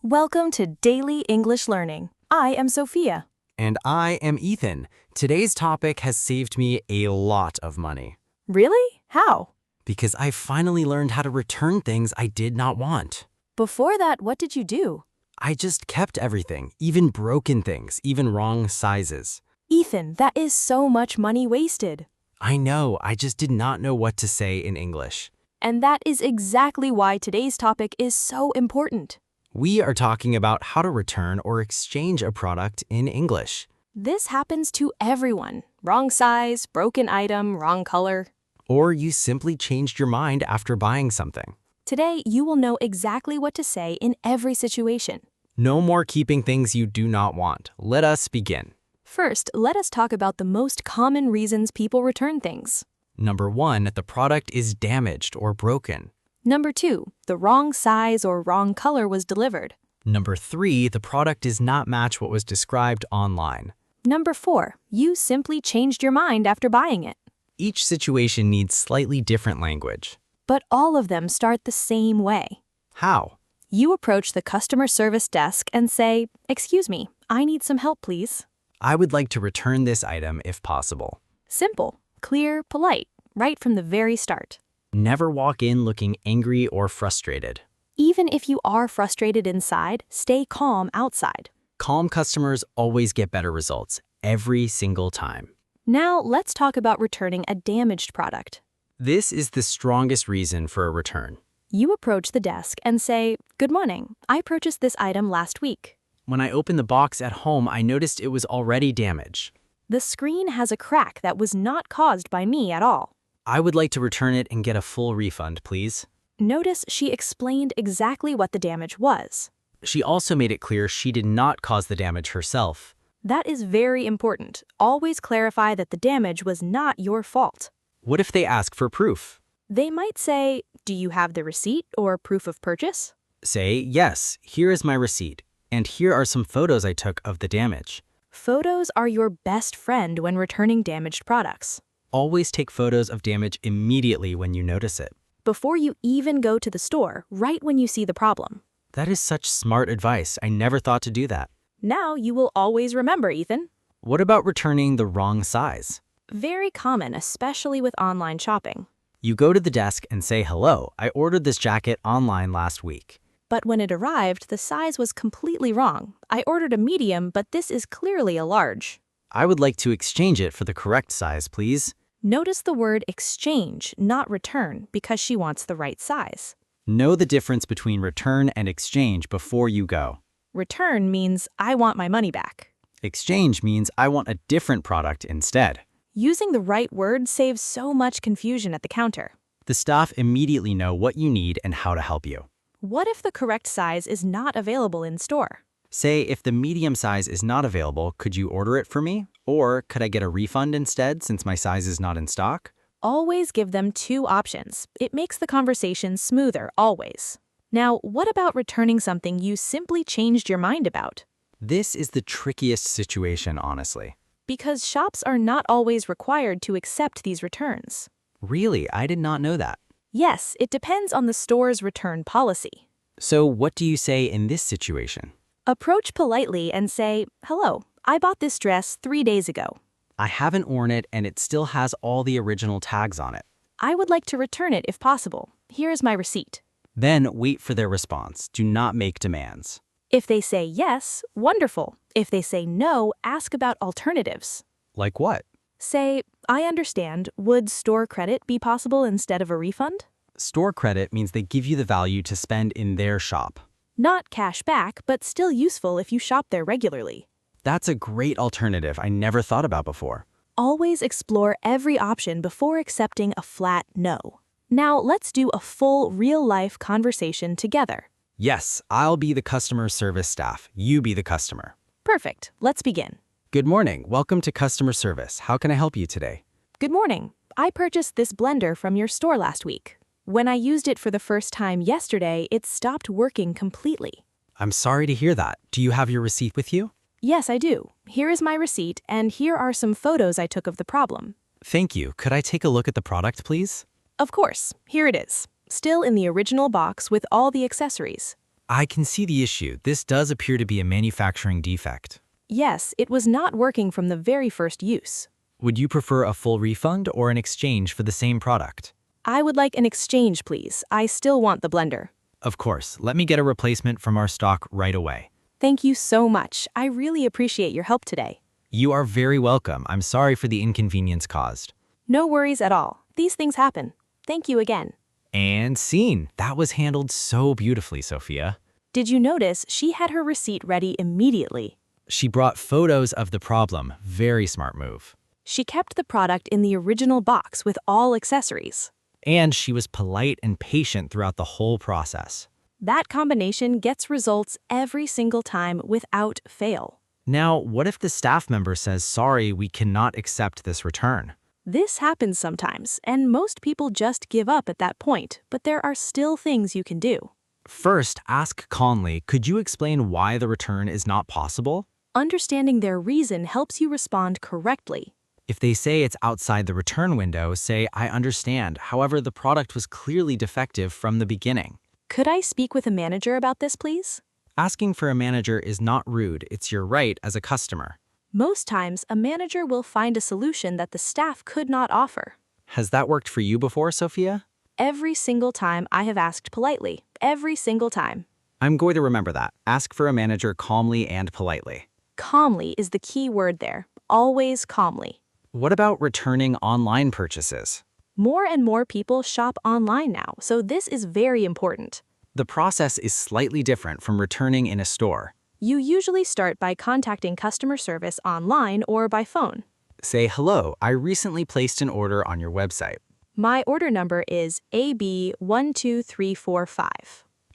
Welcome to Daily English Learning. I am Sophia. And I am Ethan. Today's topic has saved me a lot of money Really? How? because I finally learned how to return things I did not want. Before that, what did you do? I just kept everything, even broken things, even wrong sizes. Ethan, that is so much money wasted. I know, I just did not know what to say in English. And that is exactly why today's topic is so important. We are talking about how to return or exchange a product in English. This happens to everyone. Wrong size, broken item, wrong color. Or you simply changed your mind after buying something. Today, you will know exactly what to say in every situation. No more keeping things you do not want. Let us begin. First, let us talk about the most common reasons people return things. Number 1, the product is damaged or broken. Number 2, the wrong size or wrong color was delivered. Number 3, the product does not match what was described online. Number 4, you simply changed your mind after buying it. Each situation needs slightly different language. But all of them start the same way. How? You approach the customer service desk and say, "Excuse me, I need some help, please." I would like to return this item if possible. Simple, clear, polite, right from the very start. Never walk in looking angry or frustrated. Even if you are frustrated inside, stay calm outside. Calm customers always get better results, every single time. Now let's talk about returning a damaged product. This is the strongest reason for a return. You approach the desk and say, "Good morning, I purchased this item last week." When I opened the box at home, I noticed it was already damaged. The screen has a crack that was not caused by me at all. I would like to return it and get a full refund, please. Notice she explained exactly what the damage was. She also made it clear she did not cause the damage herself. That is very important. Always clarify that the damage was not your fault. What if they ask for proof? They might say, "Do you have the receipt or proof of purchase?" Say, yes, here is my receipt, and here are some photos I took of the damage. Photos are your best friend when returning damaged products. Always take photos of damage immediately when you notice it. Before you even go to the store, right when you see the problem. That is such smart advice. I never thought to do that. Now you will always remember, Ethan. What about returning the wrong size? Very common, especially with online shopping. You go to the desk and say, hello, I ordered this jacket online last week. But when it arrived, the size was completely wrong. I ordered a medium, but this is clearly a large. I would like to exchange it for the correct size, please. Notice the word exchange, not return, because she wants the right size. Know the difference between return and exchange before you go. Return means I want my money back. Exchange means I want a different product instead. Using the right word saves so much confusion at the counter. The staff immediately know what you need and how to help you. What if the correct size is not available in store? Say, if the medium size is not available, could you order it for me? Or could I get a refund instead since my size is not in stock? Always give them two options. It makes the conversation smoother, always. Now, what about returning something you simply changed your mind about? This is the trickiest situation, honestly. Because shops are not always required to accept these returns. Really, I did not know that. Yes, it depends on the store's return policy. So what do you say in this situation? Approach politely and say, "Hello, I bought this dress 3 days ago. I haven't worn it and it still has all the original tags on it. I would like to return it if possible. Here is my receipt." Then wait for their response. Do not make demands. If they say yes, wonderful. If they say no, ask about alternatives. Like what? Say, "I understand. Would store credit be possible instead of a refund?" Store credit means they give you the value to spend in their shop. Not cash back, but still useful if you shop there regularly. That's a great alternative I never thought about before. Always explore every option before accepting a flat no. Now let's do a full real-life conversation together. Yes, I'll be the customer service staff. You be the customer. Perfect. Let's begin. Good morning. Welcome to customer service. How can I help you today? Good morning. I purchased this blender from your store last week. When I used it for the first time yesterday, it stopped working completely. I'm sorry to hear that. Do you have your receipt with you? Yes, I do. Here is my receipt, and here are some photos I took of the problem. Thank you. Could I take a look at the product, please? Of course. Here it is. Still in the original box with all the accessories. I can see the issue. This does appear to be a manufacturing defect. Yes, it was not working from the very first use. Would you prefer a full refund or an exchange for the same product? I would like an exchange, please. I still want the blender. Of course, let me get a replacement from our stock right away. Thank you so much. I really appreciate your help today. You are very welcome. I'm sorry for the inconvenience caused. No worries at all. These things happen. Thank you again. And scene. That was handled so beautifully, Sophia. Did you notice she had her receipt ready immediately? She brought photos of the problem. Very smart move. She kept the product in the original box with all accessories. And she was polite and patient throughout the whole process. That combination gets results every single time without fail. Now, what if the staff member says, sorry, we cannot accept this return? This happens sometimes, and most people just give up at that point, but there are still things you can do. First, ask calmly, could you explain why the return is not possible? Understanding their reason helps you respond correctly. If they say it's outside the return window, say, I understand. However, the product was clearly defective from the beginning. Could I speak with a manager about this, please? Asking for a manager is not rude. It's your right as a customer. Most times, a manager will find a solution that the staff could not offer. Has that worked for you before, Sophia? Every single time I have asked politely. Every single time. I'm going to remember that. Ask for a manager calmly and politely. Calmly is the key word there. Always calmly. What about returning online purchases? More and more people shop online now, so this is very important. The process is slightly different from returning in a store. You usually start by contacting customer service online or by phone. Say, hello, I recently placed an order on your website. My order number is AB12345.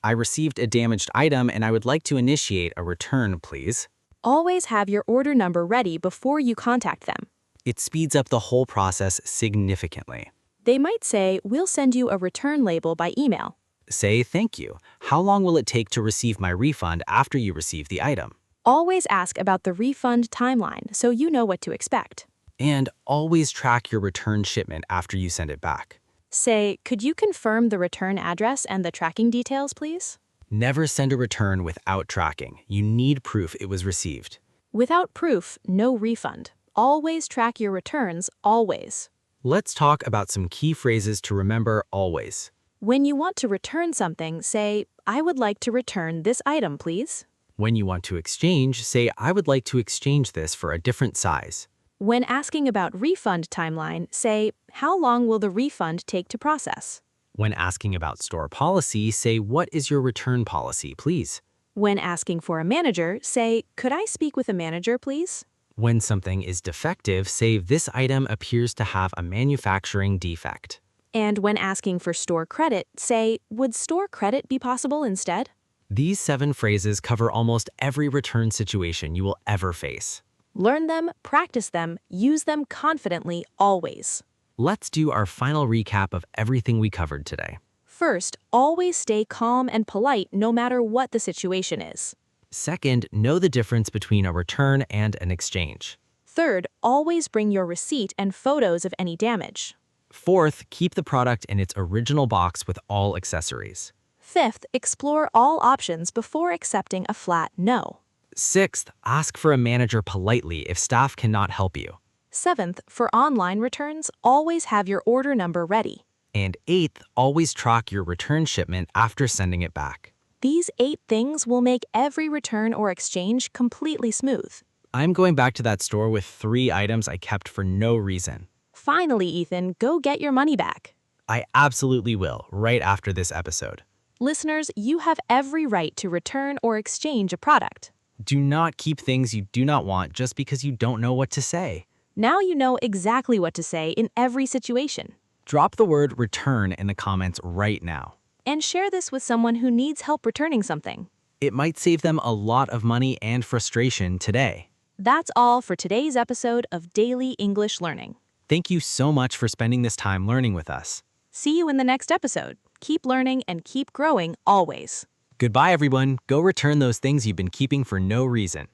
I received a damaged item and I would like to initiate a return, please. Always have your order number ready before you contact them. It speeds up the whole process significantly. They might say, we'll send you a return label by email. Say, thank you. How long will it take to receive my refund after you receive the item? Always ask about the refund timeline so you know what to expect. And always track your return shipment after you send it back. Say, could you confirm the return address and the tracking details, please? Never send a return without tracking. You need proof it was received. Without proof, no refund. Always track your returns, always. Let's talk about some key phrases to remember always. When you want to return something, say, I would like to return this item, please. When you want to exchange, say, I would like to exchange this for a different size. When asking about refund timeline, say, how long will the refund take to process? When asking about store policy, say, what is your return policy, please? When asking for a manager, say, could I speak with a manager, please? When something is defective, say, this item appears to have a manufacturing defect. And when asking for store credit, say, would store credit be possible instead? These 7 phrases cover almost every return situation you will ever face. Learn them, practice them, use them confidently, always. Let's do our final recap of everything we covered today. First, always stay calm and polite no matter what the situation is. Second, know the difference between a return and an exchange. Third, always bring your receipt and photos of any damage. Fourth, keep the product in its original box with all accessories. Fifth, explore all options before accepting a flat no. Sixth, ask for a manager politely if staff cannot help you. Seventh, for online returns, always have your order number ready. And eighth, always track your return shipment after sending it back. These 8 things will make every return or exchange completely smooth. I'm going back to that store with 3 items I kept for no reason. Finally, Ethan, go get your money back. I absolutely will, right after this episode. Listeners, you have every right to return or exchange a product. Do not keep things you do not want just because you don't know what to say. Now you know exactly what to say in every situation. Drop the word return in the comments right now. And share this with someone who needs help returning something. It might save them a lot of money and frustration today. That's all for today's episode of Daily English Learning. Thank you so much for spending this time learning with us. See you in the next episode. Keep learning and keep growing always. Goodbye, everyone. Go return those things you've been keeping for no reason.